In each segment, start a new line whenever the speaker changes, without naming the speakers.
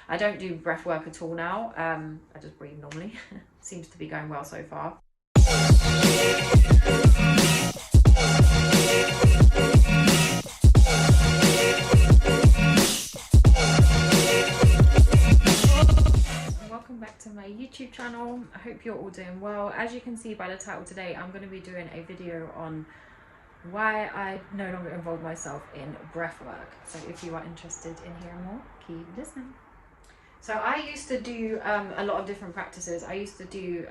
I don't do breath work at all now. I just breathe normally. Seems to be going well so far. Welcome back to my YouTube channel. I hope you're all doing well. As you can see by the title today, I'm going to be doing a video on why I no longer involve myself in breath work. So if you are interested in hearing more, keep listening. So I used to do a lot of different practices. I used to do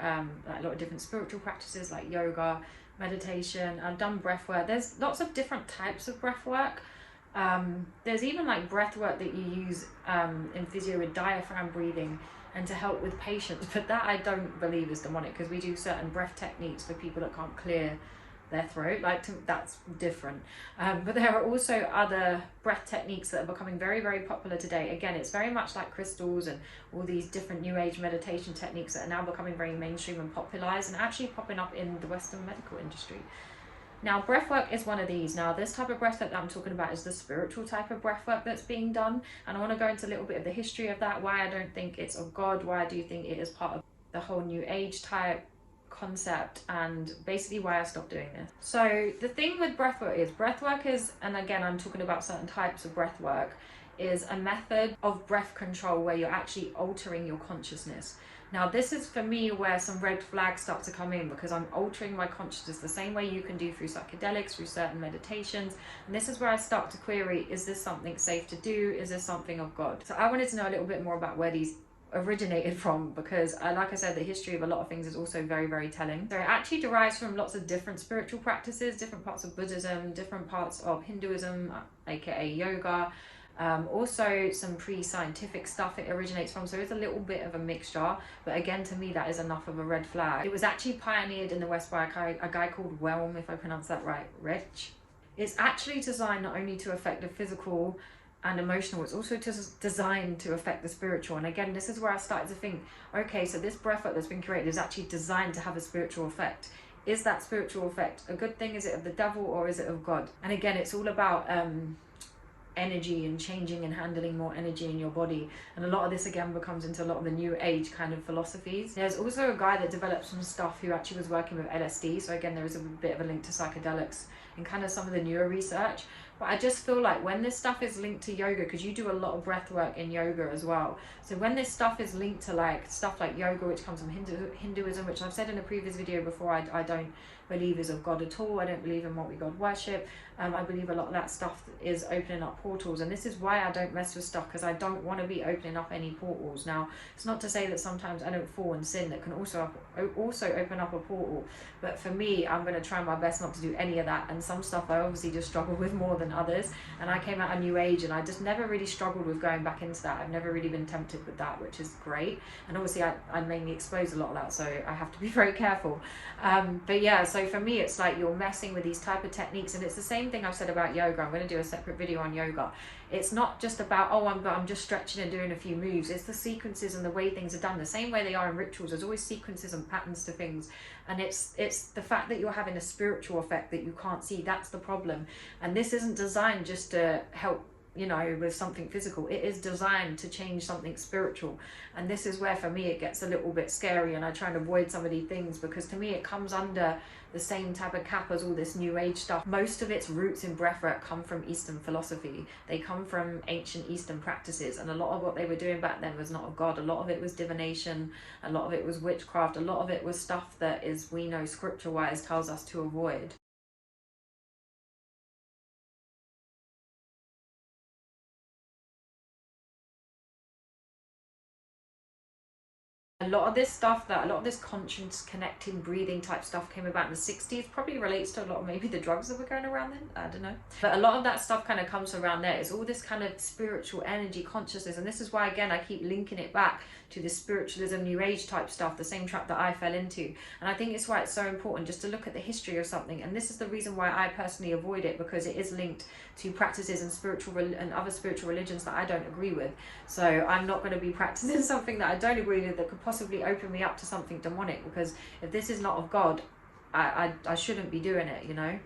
like a lot of different spiritual practices like yoga, meditation. I've done breath work. There's lots of different types of breath work. There's even like breath work that you use in physio with diaphragm breathing and to help with patients, but that I don't believe is demonic, because we do certain breath techniques for people that can't clear their throat, that's different. But there are also other breath techniques that are becoming very, very popular today. Again, it's very much like crystals and all these different new age meditation techniques that are now becoming very mainstream and popularized and actually popping up in the Western medical industry. Now, breathwork is one of these. Now, this type of breathwork that I'm talking about is the spiritual type of breathwork that's being done. And I want to go into a little bit of the history of that, why I don't think it's of God, why I do think it is part of the whole new age type concept, and basically why I stopped doing this. So the thing with breathwork is, and again, I'm talking about certain types of breathwork, is a method of breath control where you're actually altering your consciousness. Now, this is for me where some red flags start to come in, because I'm altering my consciousness the same way you can do through psychedelics, through certain meditations. And this is where I start to query, is this something safe to do? Is this something of God? So I wanted to know a little bit more about where these originated from, because like I said, the history of a lot of things is also very, very telling. So it actually derives from lots of different spiritual practices, different parts of Buddhism, different parts of Hinduism, aka yoga. Also some pre-scientific stuff it originates from, so it's a little bit of a mixture, but again, to me that is enough of a red flag. It was actually pioneered in the West by a guy called Whelm, if I pronounce that right, Rich. It's actually designed not only to affect the physical and emotional, it's also designed to affect the spiritual. And again, this is where I started to think, okay, so this breathwork that's been created is actually designed to have a spiritual effect. Is that spiritual effect a good thing? Is it of the devil or is it of God? And again, it's all about energy and changing and handling more energy in your body, and a lot of this again becomes into a lot of the new age kind of philosophies. There's also a guy that developed some stuff who actually was working with LSD, so again there is a bit of a link to psychedelics and kind of some of the newer research. But I just feel like when this stuff is linked to yoga, because you do a lot of breath work in yoga as well, so when this stuff is linked to like stuff like yoga, which comes from Hinduism, which I've said in a previous video before, I don't believe is of God at all. I don't believe in multi-God worship. I believe a lot of that stuff is opening up portals, and this is why I don't mess with stuff, because I don't want to be opening up any portals. Now, it's not to say that sometimes I don't fall and sin that can also open up a portal, but for me, I'm going to try my best not to do any of that. And some stuff I obviously just struggle with more than others, and I came out of New Age and I just never really struggled with going back into that. I've never really been tempted with that, which is great, and obviously I mainly expose a lot of that, so I have to be very careful. But yeah, so for me it's like you're messing with these type of techniques, and it's the same thing I've said about yoga. I'm going to do a separate video on yoga. It's not just about, oh, I'm just stretching and doing a few moves. It's the sequences and the way things are done, the same way they are in rituals. There's always sequences and patterns to things, and it's the fact that you're having a spiritual effect that you can't see. That's the problem. And this isn't designed just to help, you know, with something physical. It is designed to change something spiritual, and this is where for me it gets a little bit scary, and I try and avoid some of these things, because to me it comes under the same type of cap as all this new age stuff. Most of its roots in breathwork come from Eastern philosophy. They come from ancient Eastern practices, and a lot of what they were doing back then was not of God. A lot of it was divination, a lot of it was witchcraft, a lot of it was stuff that is, we know scripture wise, tells us to avoid. A lot of this stuff, a lot of this conscience connecting breathing type stuff came about in the 60s, probably relates to a lot of maybe the drugs that were going around then, I don't know, but a lot of that stuff kind of comes around there. It's all this kind of spiritual energy consciousness, and this is why again I keep linking it back to the spiritualism new age type stuff, the same trap that I fell into. And I think it's why it's so important just to look at the history of something, and this is the reason why I personally avoid it, because it is linked to practices and spiritual and other spiritual religions that I don't agree with. So I'm not going to be practicing something that I don't agree with that could possibly open me up to something demonic, because if this is not of God, I shouldn't be doing it, you know.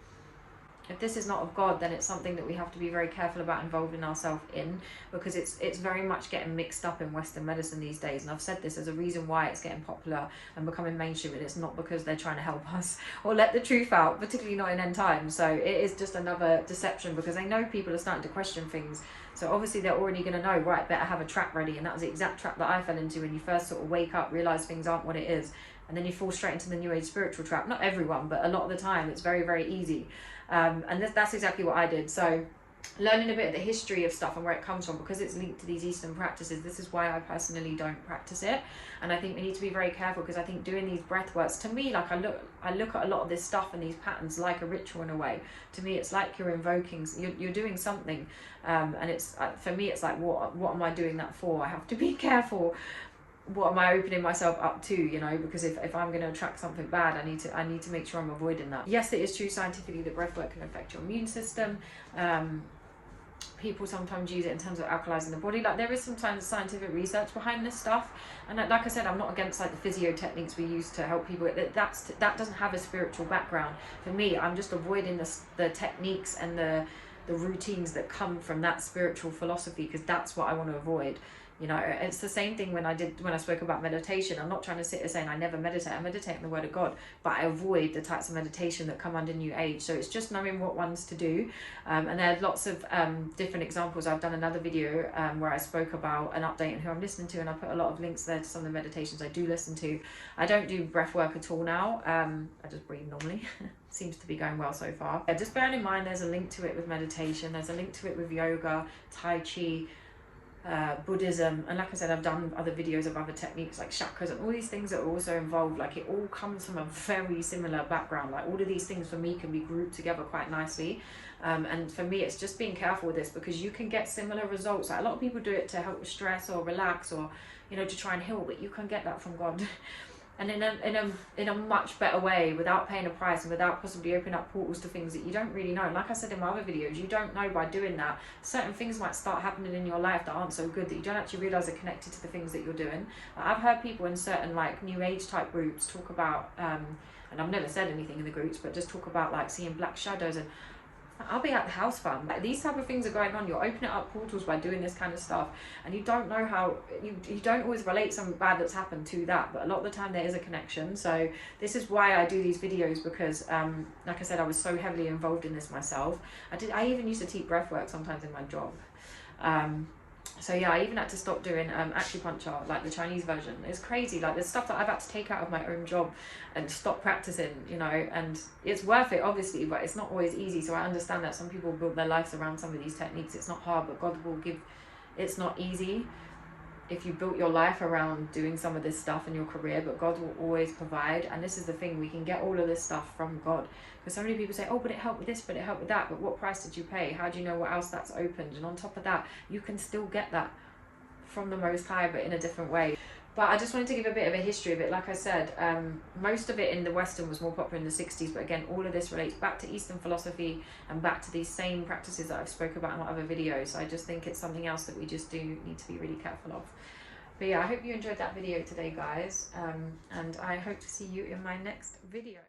if this is not of God, then it's something that we have to be very careful about involving ourselves in, because it's very much getting mixed up in Western medicine these days. And I've said this as a reason why it's getting popular and becoming mainstream, and it's not because they're trying to help us or let the truth out, particularly not in end times. So it is just another deception, because they know people are starting to question things. So obviously they're already going to know, right, better have a trap ready. And that was the exact trap that I fell into when you first sort of wake up, realise things aren't what it is. And then you fall straight into the New Age spiritual trap. Not everyone, but a lot of the time it's very, very easy. And that's exactly what I did. So learning a bit of the history of stuff and where it comes from, because it's linked to these Eastern practices, this is why I personally don't practice it. And I think we need to be very careful, because I think doing these breath works, to me, like I look at a lot of this stuff and these patterns like a ritual in a way. To me, it's like you're invoking, you're doing something, and it's for me, it's like, what am I doing that for? I have to be careful. What am I opening myself up to, you know, because if I'm going to attract something bad, I need to make sure I'm avoiding that. Yes, it is true scientifically that breathwork can affect your immune system. People sometimes use it in terms of alkalizing the body. Like, there is sometimes scientific research behind this stuff, and like I said, I'm not against like the physio techniques we use to help people. That doesn't have a spiritual background. For me, I'm just avoiding the techniques and the routines that come from that spiritual philosophy, because that's what I want to avoid. You know, it's the same thing when I spoke about meditation. I'm not trying to sit here saying I never meditate. I meditate in the Word of God, but I avoid the types of meditation that come under New Age. So it's just knowing what ones to do. And there are lots of different examples. I've done another video where I spoke about an update and who I'm listening to, and I put a lot of links there to some of the meditations I do listen to. I don't do breath work at all now. I just breathe normally. Seems to be going well so far. Just bearing in mind, there's a link to it with meditation. There's a link to it with yoga, Tai Chi, Buddhism, and like I said, I've done other videos of other techniques like chakras and all these things that are also involved. Like, it all comes from a very similar background. Like, all of these things for me can be grouped together quite nicely, and for me it's just being careful with this, because you can get similar results. Like, a lot of people do it to help with stress or relax, or, you know, to try and heal, but you can get that from God. And in a much better way, without paying a price and without possibly opening up portals to things that you don't really know. And like I said in my other videos, you don't know by doing that. Certain things might start happening in your life that aren't so good, that you don't actually realise are connected to the things that you're doing. I've heard people in certain like New Age type groups talk about, and I've never said anything in the groups, but just talk about like seeing black shadows, and I'll be at the house, fam. Like, these type of things are going on. You're opening up portals by doing this kind of stuff, and you don't know how, you don't always relate something bad that's happened to that, but a lot of the time there is a connection. So this is why I do these videos, because like I said, I was so heavily involved in this myself. I even used to teach breathwork sometimes in my job. So yeah, I even had to stop doing acupuncture, like the Chinese version. It's crazy. Like, there's stuff that I've had to take out of my own job and stop practicing, you know, and it's worth it obviously, but it's not always easy. So I understand that some people build their lives around some of these techniques. It's not hard, but God will give, it's not easy if you built your life around doing some of this stuff in your career, but God will always provide. And this is the thing, we can get all of this stuff from God. Because so many people say, oh, but it helped with this, but it helped with that, but what price did you pay? How do you know what else that's opened? And on top of that, you can still get that from the Most High, but in a different way. But I just wanted to give a bit of a history of it. Like I said, most of it in the Western was more popular in the 60s, but again, all of this relates back to Eastern philosophy and back to these same practices that I've spoke about in my other videos. So I just think it's something else that we just do need to be really careful of. But yeah, I hope you enjoyed that video today, guys, and I hope to see you in my next video.